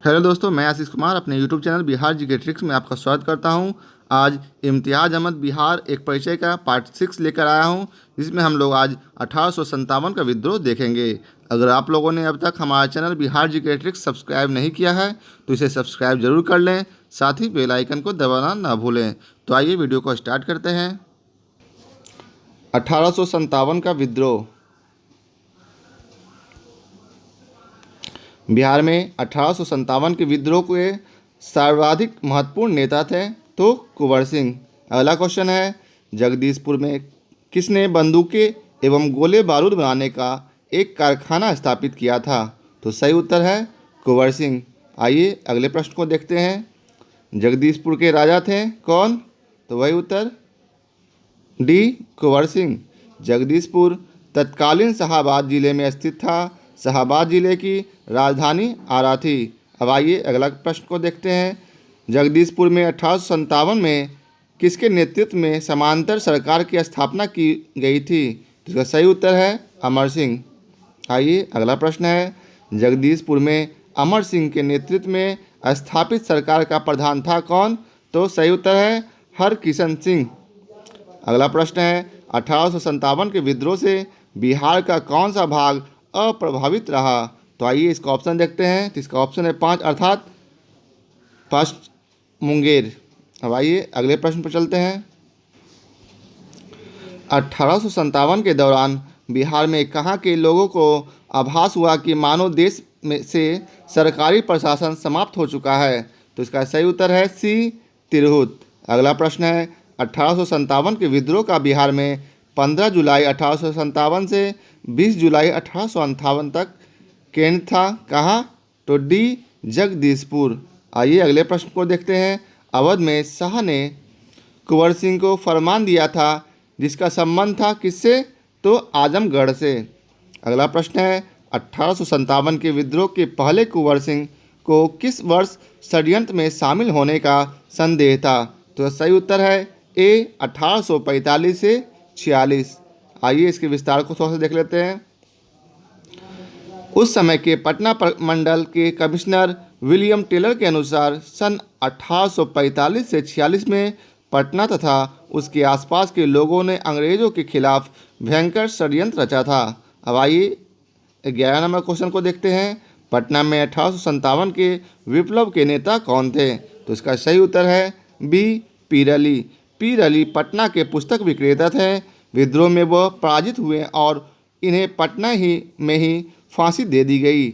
Hello दोस्तों, मैं आशीष कुमार अपने YouTube channel Bihar GK tricks में आपका स्वागत करता हूं। आज इम्तियाज़ अहमद बिहार एक परिचय का पार्ट 6 लेकर आया हूं, जिसमें हम लोग आज 1857 का विद्रोह देखेंगे। अगर आप लोगों ने अब तक हमारा channel Bihar GK tricks subscribe नहीं किया है तो इसे सब्सक्राइब जरूर कर लें, साथ ही बेल आइकन को दबाना ना भूलें। तो आइए वीडियो को स्टार्ट करते हैं। 1857 का विद्रोह। बिहार में 1857 के विद्रोह के सर्वाधिक महत्वपूर्ण नेता थे तो कुंवर सिंह। अगला क्वेश्चन है, जगदीशपुर में किसने बंदूकें एवं गोले बारूद बनाने का एक कारखाना स्थापित किया था? तो सही उत्तर है कुंवर सिंह। आइए अगले प्रश्न को देखते हैं। जगदीशपुर के राजा थे कौन? तो वही उत्तर डी कुंवर सिंह। जगदीशपुर तत्कालीन शाहाबाद जिले में स्थित था। शाहाबाद जिले की राजधानी आरा थी। अब आइए अगला प्रश्न को देखते हैं। जगदीशपुर में 1857 में किसके नेतृत्व में समांतर सरकार की स्थापना की गई थी? इसका सही उत्तर है अमर सिंह। आइए अगला प्रश्न है, जगदीशपुर में अमर सिंह के नेतृत्व में स्थापित सरकार का प्रधान था कौन? तो सही उत्तर है हरकिशन सिंह। अगला प्रश्न है, 1857 के विद्रोह से बिहार का कौन सा भाग अप्रभावित रहा? तो आइए इसका ऑप्शन देखते हैं। तो इसका ऑप्शन है 5 अर्थात फर्स्ट मुंगेर। अब आइए अगले प्रश्न पर चलते हैं। 1857 के दौरान बिहार में कहाँ के लोगों को आभास हुआ कि मानो देश में से सरकारी प्रशासन समाप्त हो चुका है? तो इसका सही उत्तर है सी तिरहुत। अगला प्रश्न है, 1857 के विद्रोह का बिहार में 15 जुलाई 1857 से 20 जुलाई 1858 तक केंद्र था कहाँ? तो डी जगदीशपुर। आइए अगले प्रश्न को देखते हैं। अवध में शाह ने कुंवर सिंह को फरमान दिया था जिसका संबंध था किससे? तो आजमगढ़ से। अगला प्रश्न है, 1857 के विद्रोह के पहले कुंवर सिंह को किस वर्ष षड्यंत्र में शामिल होने का संदेह था? तो सही उत्तर है ए 1845 से 46। आइए इसके विस्तार को थोड़ा सा देख लेते हैं। उस समय के पटना मंडल के कमिश्नर विलियम टेलर के अनुसार सन 1845 से 46 में पटना तथा उसके आसपास के लोगों ने अंग्रेज़ों के खिलाफ भयंकर षड्यंत्र रचा था। अब आइए 11 नंबर क्वेश्चन को देखते हैं। पटना में 1857 के विप्लव के नेता कौन थे? तो इसका सही उत्तर है बी पीर अली। पीर अली पटना के पुस्तक विक्रेता थे। विद्रोह में वह पराजित हुए और इन्हें पटना में ही फांसी दे दी गई।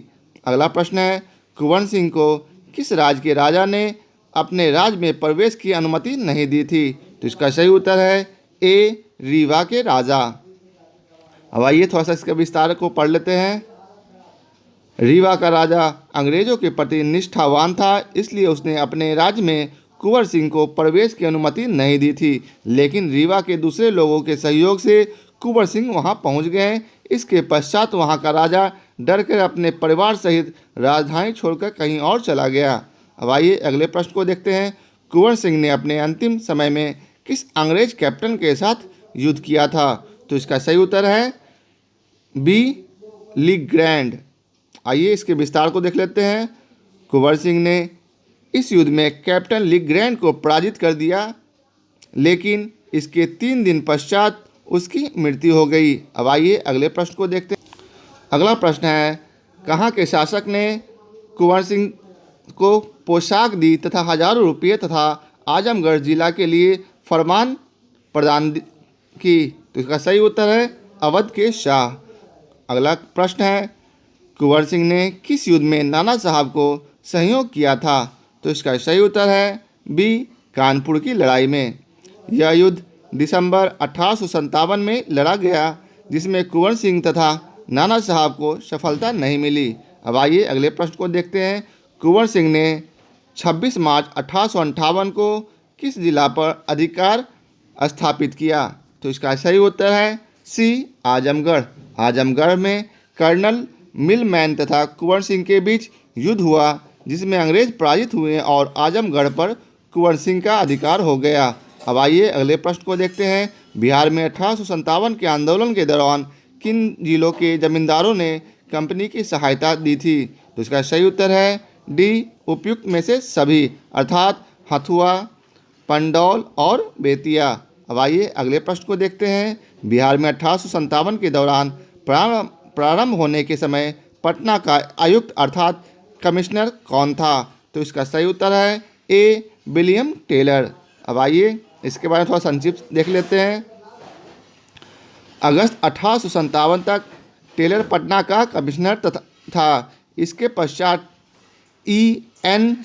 अगला प्रश्न है, कुंवर सिंह को किस राज्य के राजा ने अपने राज्य में प्रवेश की अनुमति नहीं दी थी? तो इसका सही उत्तर है ए रीवा के राजा। अब आइए थोड़ा सा इसके विस्तार को पढ़ लेते हैं। रीवा का राजा अंग्रेजों के प्रति निष्ठावान था, इसलिए उसने अपने राज्य में कुंवर सिंह को प्रवेश की अनुमति नहीं दी थी, लेकिन रीवा के दूसरे लोगों के सहयोग से कुंवर सिंह वहां पहुंच गए। इसके पश्चात वहां का राजा डरकर अपने परिवार सहित राजधानी छोड़कर कहीं और चला गया। अब आइए अगले प्रश्न को देखते हैं। कुंवर सिंह ने अपने अंतिम समय में किस अंग्रेज कैप्टन के साथ युद्ध किया था? तो इसका सही उत्तर है बी लीग्रैंड। आइए इसके विस्तार को देख लेते हैं। कुंवर सिंह ने इस युद्ध में कैप्टन लीग्रैंड को पराजित कर दिया, लेकिन इसके 3 दिन पश्चात उसकी मृत्यु हो गई। अब आइए अगले प्रश्न को देखते हैं। अगला प्रश्न है, कहाँ के शासक ने कुंवर सिंह को पोशाक दी तथा हजारों रुपये तथा आजमगढ़ जिला के लिए फरमान प्रदान की? तो इसका सही उत्तर है अवध के शाह। अगला प्रश्न है, कुंवर सिंह ने किस युद्ध में नाना साहब को सहयोग किया था? तो इसका सही उत्तर है बी कानपुर की लड़ाई में। यह युद्ध दिसंबर 1857 में लड़ा गया, जिसमें कुंवर सिंह तथा नाना साहब को सफलता नहीं मिली। अब आइए अगले प्रश्न को देखते हैं। कुंवर सिंह ने 26 मार्च 1858 को किस जिला पर अधिकार स्थापित किया? तो इसका सही उत्तर है सी आजमगढ़। आजमगढ़ में कर्नल मिलमैन तथा कुंवर सिंह के बीच युद्ध हुआ, जिसमें अंग्रेज पराजित हुए और आजमगढ़ पर कुंवर सिंह का अधिकार हो गया। अब आइए अगले प्रश्न को देखते हैं। बिहार में 1857 के आंदोलन के दौरान किन जिलों के जमींदारों ने कंपनी की सहायता दी थी? तो इसका सही उत्तर है डी उपयुक्त में से सभी, अर्थात हथुआ, पंडौल और बेतिया। अब आइए अगले प्रश्न को देखते हैं। बिहार में 1857 के दौरान प्रारंभ होने के समय पटना का आयुक्त अर्थात कमिश्नर कौन था? तो इसका सही उत्तर है ए विलियम टेलर। अब आइए इसके बारे में थोड़ा संक्षिप्त देख लेते हैं। अगस्त 1857 तक टेलर पटना का कमिश्नर था। इसके पश्चात E.N.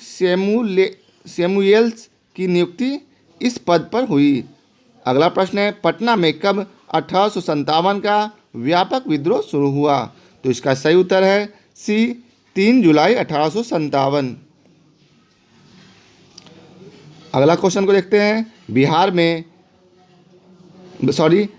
सैमुएल्स की नियुक्ति इस पद पर हुई। अगला प्रश्न है, पटना में कब 1857 का व्यापक विद्रोह शुरू हुआ? तो इसका सही उत्तर है सी 3 जुलाई 1857। अगला क्वेश्चन को देखते हैं। बिहार में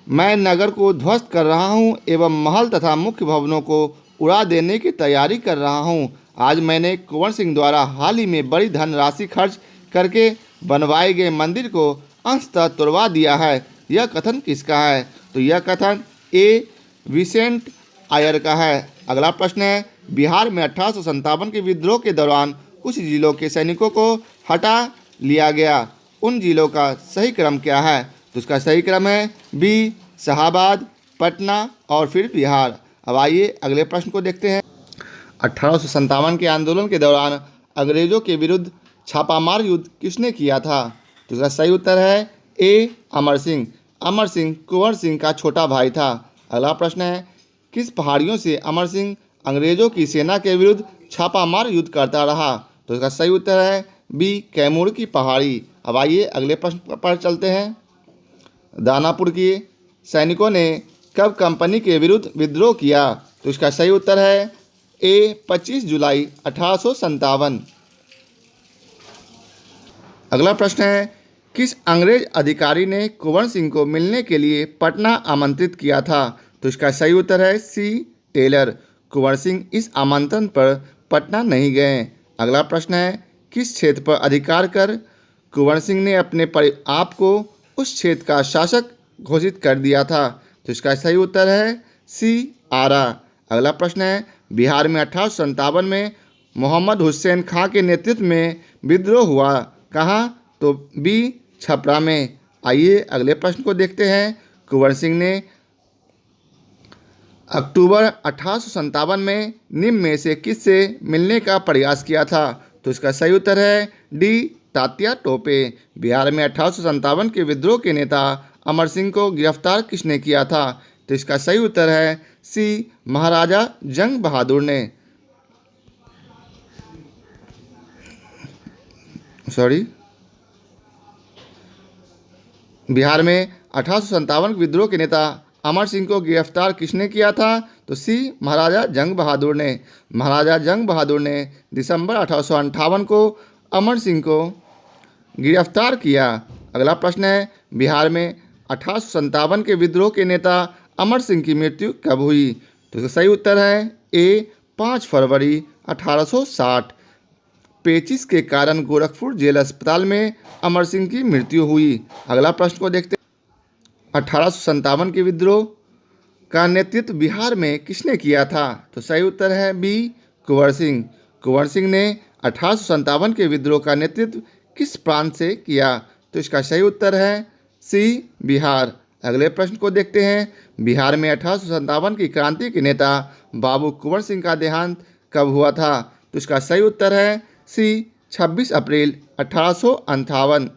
मैं नगर को ध्वस्त कर रहा हूं एवं महल तथा मुख्य भवनों को उड़ा देने की तैयारी कर रहा हूं। आज मैंने कुंवर सिंह द्वारा हाल ही में बड़ी धनराशि खर्च करके बनवाए गए मंदिर को अंशतः तुड़वा दिया है। यह कथन किसका है? तो यह कथन ए विसेंट आयर का है। अगला प्रश्न है, बिहार में 1857 के विद्रोह के दौरान कुछ जिलों के सैनिकों को हटा लिया गया। उन जिलों का सही क्रम क्या है? तो इसका सही क्रम है बी शाहाबाद, पटना और फिर बिहार। अब आइए अगले प्रश्न को देखते हैं। 1857 के आंदोलन के दौरान अंग्रेजों के विरुद्ध छापामार युद्ध किसने किया था? तो इसका सही उत्तर है ए अमर सिंह। अमर सिंह कुंवर सिंह का छोटा भाई था। अगला प्रश्न है, किस पहाड़ियों से अमर सिंह अंग्रेजों की सेना के विरुद्ध छापामार युद्ध करता रहा? तो इसका सही उत्तर है बी कैमूर की पहाड़ी। अब आइए अगले प्रश्न पर चलते हैं। दानापुर के सैनिकों ने कब कंपनी के विरुद्ध विद्रोह किया? तो इसका सही उत्तर है ए 25 जुलाई 1857। अगला प्रश्न है, किस अंग्रेज अधिकारी ने कुंवर सिंह को मिलने के लिए पटना आमंत्रित किया था? तो इसका सही उत्तर है सी टेलर। कुंवर सिंह इस आमंत्रण पर पटना नहीं गए। अगला प्रश्न है, किस क्षेत्र पर अधिकार कर कुंवर सिंह ने अपने आप को उस क्षेत्र का शासक घोषित कर दिया था? तो इसका सही उत्तर है सी आरा। अगला प्रश्न है, बिहार में 1857 में मोहम्मद हुसैन खां के नेतृत्व में विद्रोह हुआ कहाँ? तो बी छपरा में। आइए अगले प्रश्न को देखते हैं। कुंवर सिंह ने अक्टूबर 1857 में निम्न में से किससे मिलने का प्रयास किया था? तो इसका सही उत्तर है डी तात्या टोपे। बिहार में 1857 के विद्रोह के नेता अमर सिंह को गिरफ्तार किसने किया था? तो इसका सही उत्तर है सी महाराजा जंग बहादुर ने। बिहार में 1857 विद्रोह के नेता अमर सिंह को गिरफ्तार किसने किया था? तो सी महाराजा जंग बहादुर ने। महाराजा जंग बहादुर ने दिसंबर 1858 को अमर सिंह को गिरफ्तार किया। अगला प्रश्न है, बिहार में 1857 के विद्रोह के नेता अमर सिंह की मृत्यु कब हुई? तो इसका सही उत्तर है ए 5 फरवरी 1860। पेचिस के कारण गोरखपुर जेल अस्पताल में अमर सिंह की मृत्यु हुई। अगला प्रश्न को देखते हैं। 1857 के विद्रोह का नेतृत्व बिहार में किसने किया था? तो सही उत्तर है बी कुंवर सिंह। कुंवर सिंह ने 1857 के विद्रोह का नेतृत्व किस प्रांत से किया? तो इसका सही उत्तर है सी बिहार। अगले प्रश्न को देखते हैं। बिहार में 1857 की क्रांति के नेता बाबू कुंवर सिंह का देहांत कब हुआ था? तो इसका सही उत्तर है सी 26 अप्रैल 1858।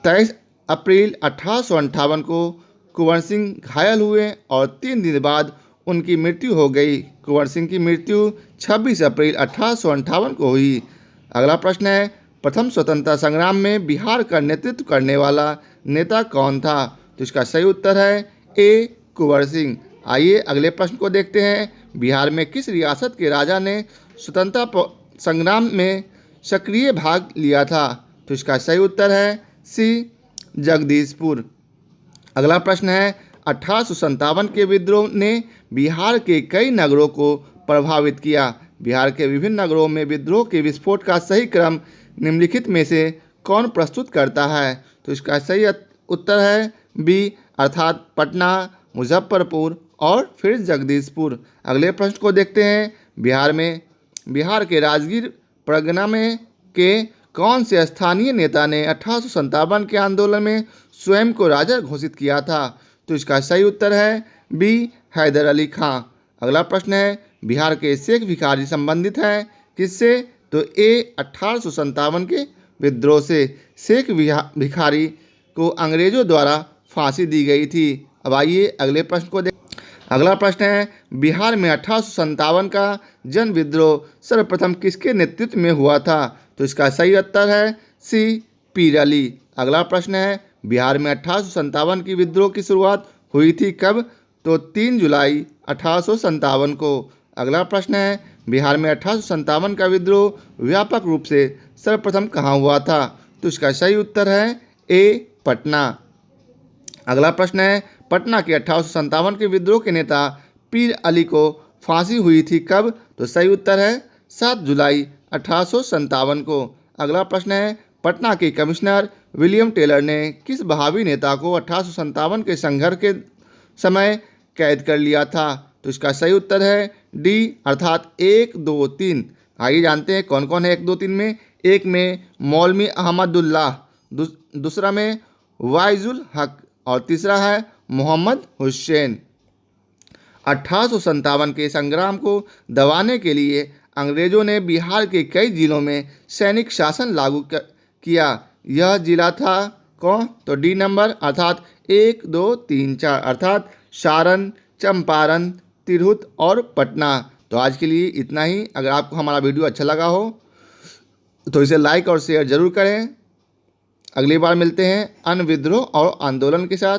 23 अप्रैल 1858 को कुंवर सिंह घायल हुए और 3 दिन बाद उनकी मृत्यु हो गई। कुंवर सिंह की मृत्यु 26 अप्रैल 1858 को हुई। अगला प्रश्न है, प्रथम स्वतंत्रता संग्राम में बिहार का नेतृत्व करने वाला नेता कौन था? तो इसका सही उत्तर है ए कुंवर सिंह। आइए अगले प्रश्न को देखते हैं। बिहार में किस रियासत के राजा ने स्वतंत्रता संग्राम में सक्रिय भाग लिया था? तो इसका सही उत्तर है सी जगदीशपुर। अगला प्रश्न है, 1857 के विद्रोह ने बिहार के कई नगरों को प्रभावित किया। बिहार के विभिन्न नगरों में विद्रोह के विस्फोट का सही क्रम निम्नलिखित में से कौन प्रस्तुत करता है? तो इसका सही उत्तर है बी अर्थात पटना, मुजफ्फरपुर और फिर जगदीशपुर। अगले प्रश्न को देखते हैं। बिहार में बिहार के राजगीर परगना में के कौन से स्थानीय नेता ने 1857 के आंदोलन में स्वयं को राजा घोषित किया था? तो इसका सही उत्तर है बी, हैदर अली खां। अगला प्रश्न है, बिहार के शेख भिखारी संबंधित है किससे? तो ए, 1857 के विद्रोह से। शेख भिखारी को अंग्रेजों द्वारा फांसी दी गई थी। अब आइए अगले प्रश्न को देखें। अगला प्रश्न है, बिहार में 1857 का जन विद्रोह सर्वप्रथम किसके नेतृत्व में हुआ था? तो इसका सही उत्तर है सी, पीर अली। अगला प्रश्न है, बिहार में 1857 की विद्रोह की शुरुआत हुई थी कब? तो 3 जुलाई 1857 को। अगला प्रश्न है, बिहार में 1857 का विद्रोह व्यापक रूप से सर्वप्रथम कहाँ हुआ था? तो इसका सही उत्तर है ए, पटना। अगला प्रश्न है, पटना के 1857 के विद्रोह के नेता पीर अली को फांसी हुई थी कब? तो सही उत्तर है 7 जुलाई 1857 को। अगला प्रश्न है, पटना के कमिश्नर विलियम टेलर ने किस बहावी नेता को 1857 के संघर्ष के समय कैद कर लिया था? तो इसका सही उत्तर है डी, अर्थात 1, 2, 3। आइए जानते हैं कौन कौन है 1, 2, 3 में। एक में मौलवी अहमदुल्लाह, दूसरा में वाइजुल हक और तीसरा है मोहम्मद हुसैन। 1857 के संग्राम को दबाने के लिए अंग्रेजों ने बिहार के कई जिलों में सैनिक शासन लागू किया। यह जिला था कौन? तो डी नंबर, अर्थात 1, 2, 3, 4, अर्थात सारण, चंपारण, तिरहुत और पटना। तो आज के लिए इतना ही। अगर आपको हमारा वीडियो अच्छा लगा हो तो इसे लाइक और शेयर जरूर करें। अगली बार मिलते हैं अन्य विद्रोह और आंदोलन के साथ।